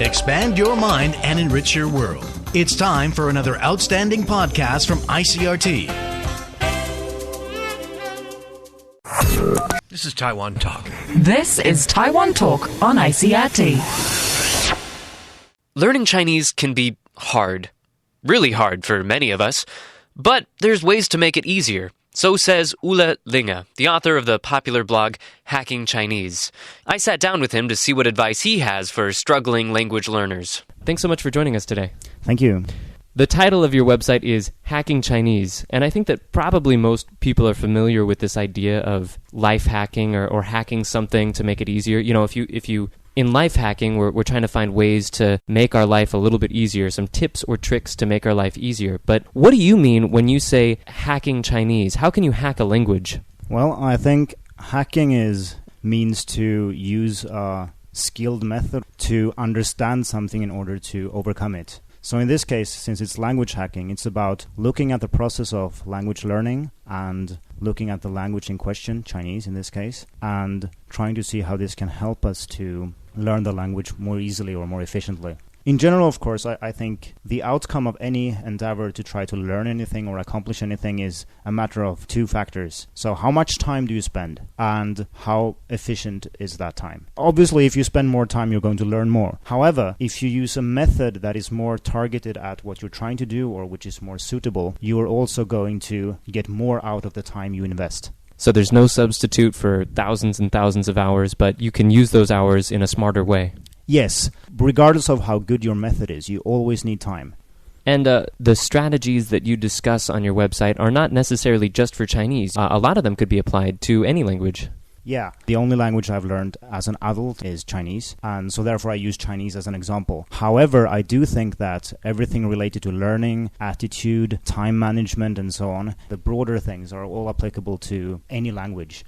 Expand your mind and enrich your world. It's time for another outstanding podcast from ICRT. This is Taiwan Talk. This is Taiwan Talk on ICRT. Learning Chinese can be hard. Really hard for many of us. But there's ways to make it easier. So says Olle Linge, the author of the popular blog Hacking Chinese. I sat down with him to see what advice he has for struggling language learners. Thanks so much for joining us today. Thank you. The title of your website is Hacking Chinese, and I think that probably most people are familiar with this idea of life hacking or hacking something to make it easier. You know, if you in life hacking, we're trying to find ways to make our life a little bit easier, some tips or tricks to make our life easier. But what do you mean when you say hacking Chinese? How can you hack a language? Well, I think hacking means to use a skilled method to understand something in order to overcome it. So in this case, since it's language hacking, it's about looking at the process of language learning and looking at the language in question, Chinese in this case, and trying to see how this can help us to learn the language more easily or more efficiently. In general, of course, I think the outcome of any endeavor to try to learn anything or accomplish anything is a matter of two factors. So how much time do you spend and how efficient is that time? Obviously, if you spend more time, you're going to learn more. However, if you use a method that is more targeted at what you're trying to do or which is more suitable, you are also going to get more out of the time you invest. So there's no substitute for thousands and thousands of hours, but you can use those hours in a smarter way. Yes, regardless of how good your method is, you always need time. And the strategies that you discuss on your website are not necessarily just for Chinese. A lot of them could be applied to any language. Yeah, the only language I've learned as an adult is Chinese, and so therefore I use Chinese as an example. However, I do think that everything related to learning, attitude, time management, and so on, the broader things are all applicable to any language.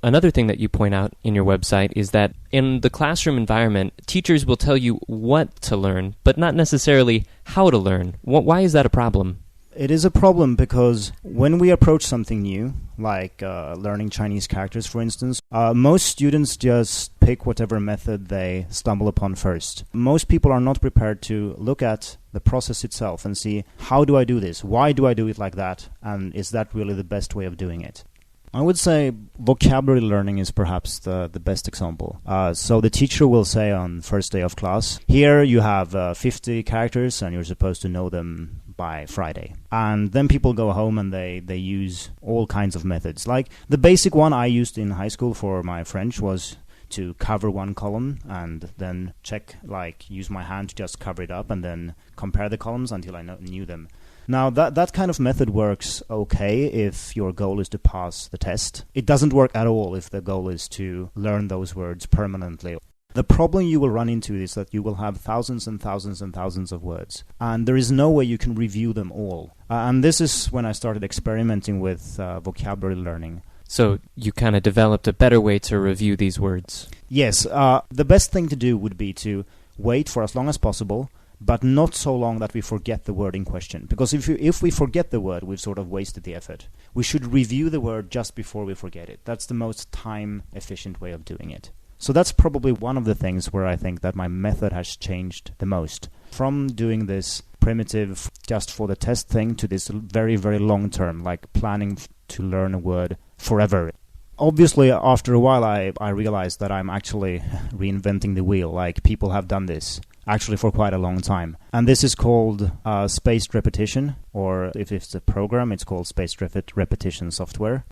Another thing that you point out in your website is that in the classroom environment, teachers will tell you what to learn, but not necessarily how to learn. Why is that a problem? It is a problem because when we approach something new, like learning Chinese characters, for instance, most students just pick whatever method they stumble upon first. Most people are not prepared to look at the process itself and see, how do I do this? Why do I do it like that? And is that really the best way of doing it? I would say vocabulary learning is perhaps the best example. So the teacher will say on first day of class, here you have 50 characters and you're supposed to know them by Friday. And then people go home and they use all kinds of methods. Like the basic one I used in high school for my French was to cover one column and then check, use my hand to just cover it up and then compare the columns until I knew them. Now, that kind of method works okay if your goal is to pass the test. It doesn't work at all if the goal is to learn those words permanently. The problem you will run into is that you will have thousands and thousands and thousands of words, and there is no way you can review them all. And this is when I started experimenting with vocabulary learning. So you kind of developed a better way to review these words. Yes, the best thing to do would be to wait for as long as possible, but not so long that we forget the word in question. Because if we forget the word, we've sort of wasted the effort. We should review the word just before we forget it. That's the most time-efficient way of doing it. So that's probably one of the things where I think that my method has changed the most. From doing this primitive, just for the test thing, to this very, very long term, like planning to learn a word forever. Obviously, after a while, I realized that I'm actually reinventing the wheel. Like, people have done this actually for quite a long time. And this is called spaced repetition, or if it's a program, it's called spaced repetition software.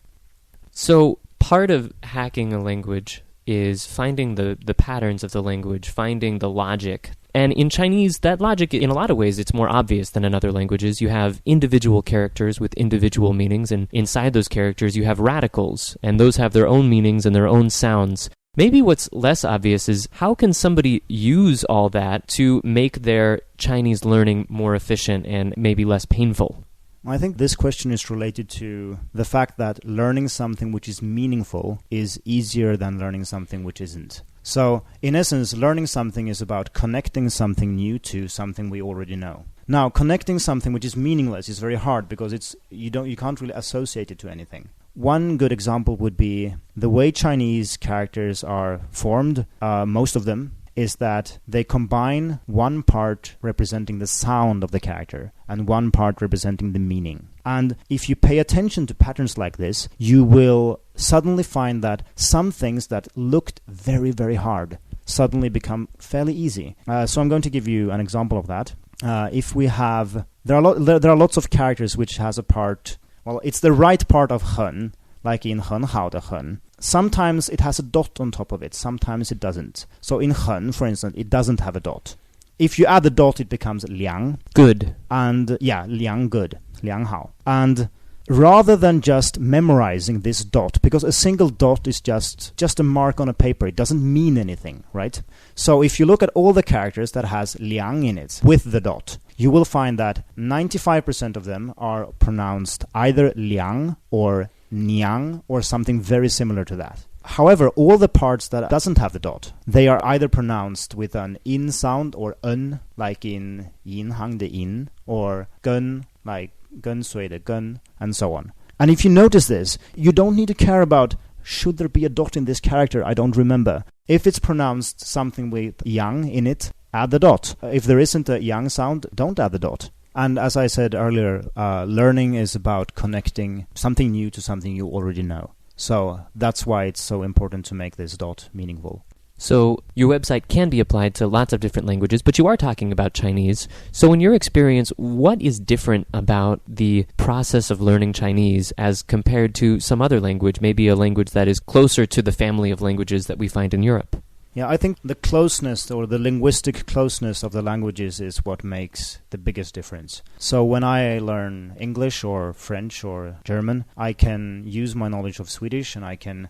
So part of hacking a language is finding the patterns of the language, finding the logic. And in Chinese, that logic, in a lot of ways, it's more obvious than in other languages. You have individual characters with individual meanings, and inside those characters you have radicals, and those have their own meanings and their own sounds. Maybe what's less obvious is how can somebody use all that to make their Chinese learning more efficient and maybe less painful? I think this question is related to the fact that learning something which is meaningful is easier than learning something which isn't. So, in essence, learning something is about connecting something new to something we already know. Now, connecting something which is meaningless is very hard because you can't really associate it to anything. One good example would be the way Chinese characters are formed, most of them. is that they combine one part representing the sound of the character and one part representing the meaning. And if you pay attention to patterns like this, you will suddenly find that some things that looked very, very hard suddenly become fairly easy. So I'm going to give you an example of that. If we have... There are lots of characters which has a part... Well, it's the right part of 很, like in 很好的很. Sometimes it has a dot on top of it, sometimes it doesn't. So in 很, for instance, it doesn't have a dot. If you add the dot, it becomes 良. Good. And, 良 good, 良好. And rather than just memorizing this dot, because a single dot is just a mark on a paper, it doesn't mean anything, right? So if you look at all the characters that has 良 in it, with the dot, you will find that 95% of them are pronounced either 良 or 娘 or something very similar to that. However, all the parts that doesn't have the dot, they are either pronounced with an in sound or un, like in 银行的银, or 跟, like 跟随的跟, and so on. And if you notice this, you don't need to care about should there be a dot in this character, I don't remember. If it's pronounced something with yang in it, add the dot. If there isn't a yang sound, don't add the dot. And as I said earlier, learning is about connecting something new to something you already know. So that's why it's so important to make this dot meaningful. So your website can be applied to lots of different languages, but you are talking about Chinese. So in your experience, what is different about the process of learning Chinese as compared to some other language, maybe a language that is closer to the family of languages that we find in Europe? Yeah, I think the closeness or the linguistic closeness of the languages is what makes the biggest difference. So when I learn English or French or German, I can use my knowledge of Swedish, and I can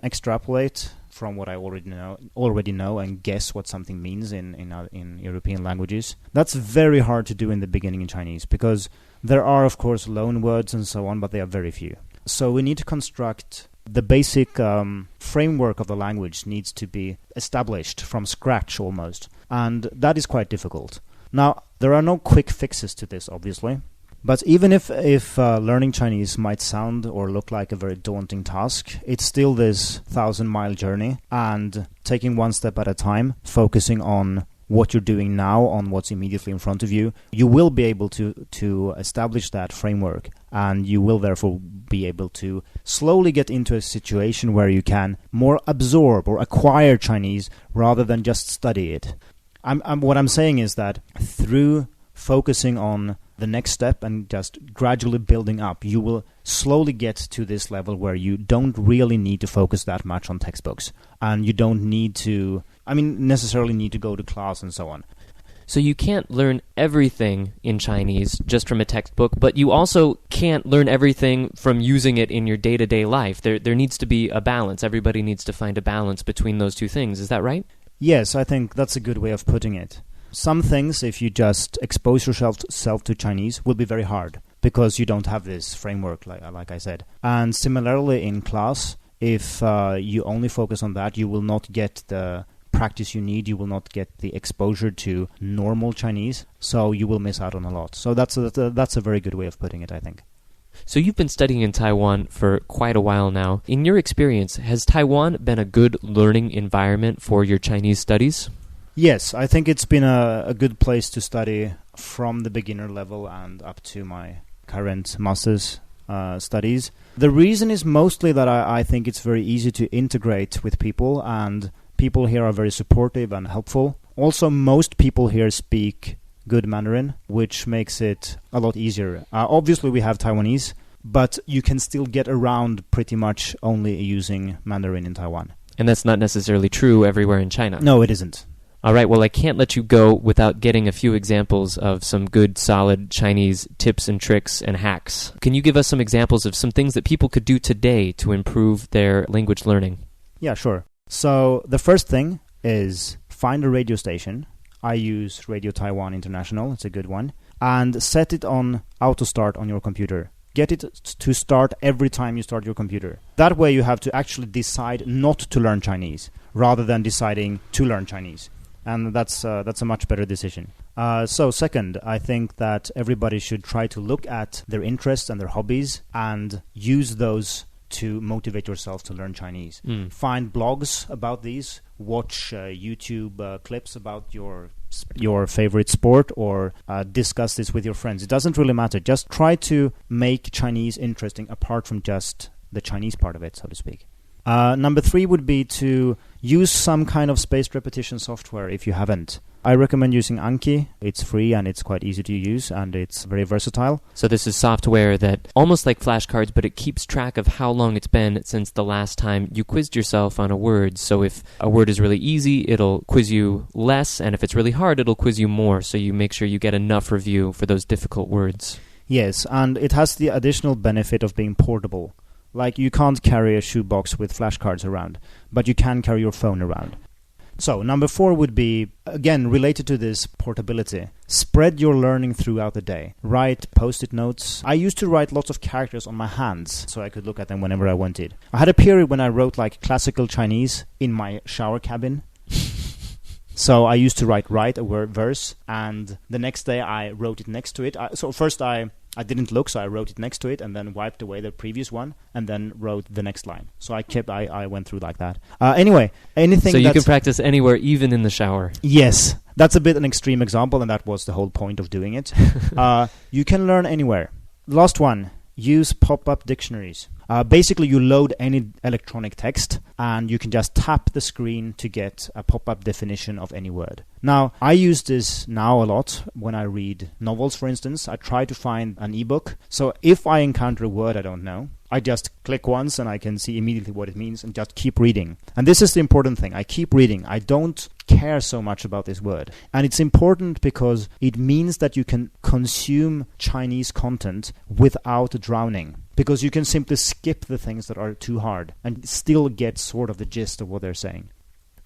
extrapolate from what I already know and guess what something means in European languages. That's very hard to do in the beginning in Chinese, because there are, of course, loan words and so on, but they are very few. So we need to construct the basic framework of the language needs to be established from scratch almost, and that is quite difficult. Now, there are no quick fixes to this, obviously, but even if learning Chinese might sound or look like a very daunting task, it's still this 1,000-mile journey, and taking one step at a time, focusing on what you're doing now, on what's immediately in front of you, you will be able to establish that framework, and you will therefore be able to slowly get into a situation where you can more absorb or acquire Chinese rather than just study it. What I'm saying is that through focusing on the next step and just gradually building up, you will slowly get to this level where you don't really need to focus that much on textbooks, and you don't need to necessarily need to go to class and so on. So you can't learn everything in Chinese just from a textbook, but you also can't learn everything from using it in your day-to-day life. There needs to be a balance. Everybody needs to find a balance between those two things. Is that right? Yes, I think that's a good way of putting it. Some things, if you just expose yourself to Chinese, will be very hard because you don't have this framework, like I said. And similarly in class, if you only focus on that, you will not get the practice you need, you will not get the exposure to normal Chinese, so you will miss out on a lot. So that's a very good way of putting it, I think. So you've been studying in Taiwan for quite a while now. In your experience, has Taiwan been a good learning environment for your Chinese studies? Yes, I think it's been a good place to study from the beginner level and up to my current master's studies. The reason is mostly that I think it's very easy to integrate with people, and people here are very supportive and helpful. Also, most people here speak good Mandarin, which makes it a lot easier. Obviously, we have Taiwanese, but you can still get around pretty much only using Mandarin in Taiwan. And that's not necessarily true everywhere in China. No, it isn't. All right, well, I can't let you go without getting a few examples of some good, solid Chinese tips and tricks and hacks. Can you give us some examples of some things that people could do today to improve their language learning? Yeah, sure. So the first thing is find a radio station. I use Radio Taiwan International, it's a good one, and set it on auto start on your computer. Get it to start every time you start your computer. That way you have to actually decide not to learn Chinese rather than deciding to learn Chinese. And that's a much better decision. So second, I think that everybody should try to look at their interests and their hobbies and use those to motivate yourself to learn Chinese. Find blogs about these watch YouTube clips about your favorite sport or discuss this with your friends. It doesn't really matter. Just try to make Chinese interesting apart from just the Chinese part of it, so to speak. Number 3 would be to use some kind of spaced repetition software if you haven't. I recommend using Anki. It's free and it's quite easy to use and it's very versatile. So this is software that, almost like flashcards, but it keeps track of how long it's been since the last time you quizzed yourself on a word. So if a word is really easy, it'll quiz you less, and if it's really hard, it'll quiz you more, so you make sure you get enough review for those difficult words. Yes, and it has the additional benefit of being portable. Like, you can't carry a shoebox with flashcards around, but you can carry your phone around. So, number 4 would be, again, related to this portability. Spread your learning throughout the day. Write post-it notes. I used to write lots of characters on my hands, so I could look at them whenever I wanted. I had a period when I wrote, like, classical Chinese in my shower cabin. So I used to write a verse, and the next day I wrote it next to it. So first I didn't look, so I wrote it next to it, and then wiped away the previous one, and then wrote the next line. So I went through like that. Anyway, anything. So you can practice anywhere, even in the shower. Yes, that's a bit an extreme example, and that was the whole point of doing it. You can learn anywhere. Last one. Use pop-up dictionaries. Basically, you load any electronic text, and you can just tap the screen to get a pop-up definition of any word. Now, I use this now a lot when I read novels, for instance. I try to find an ebook. So if I encounter a word I don't know, I just click once and I can see immediately what it means and just keep reading. And this is the important thing. I keep reading. I don't care so much about this word. And it's important because it means that you can consume Chinese content without drowning. Because you can simply skip the things that are too hard and still get sort of the gist of what they're saying.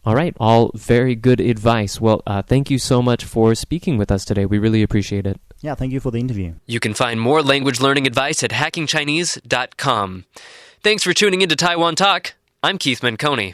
All right, all very good advice. Well, thank you so much for speaking with us today. We really appreciate it. Yeah, thank you for the interview. You can find more language learning advice at hackingchinese.com. Thanks for tuning in to Taiwan Talk. I'm Keith Menconi.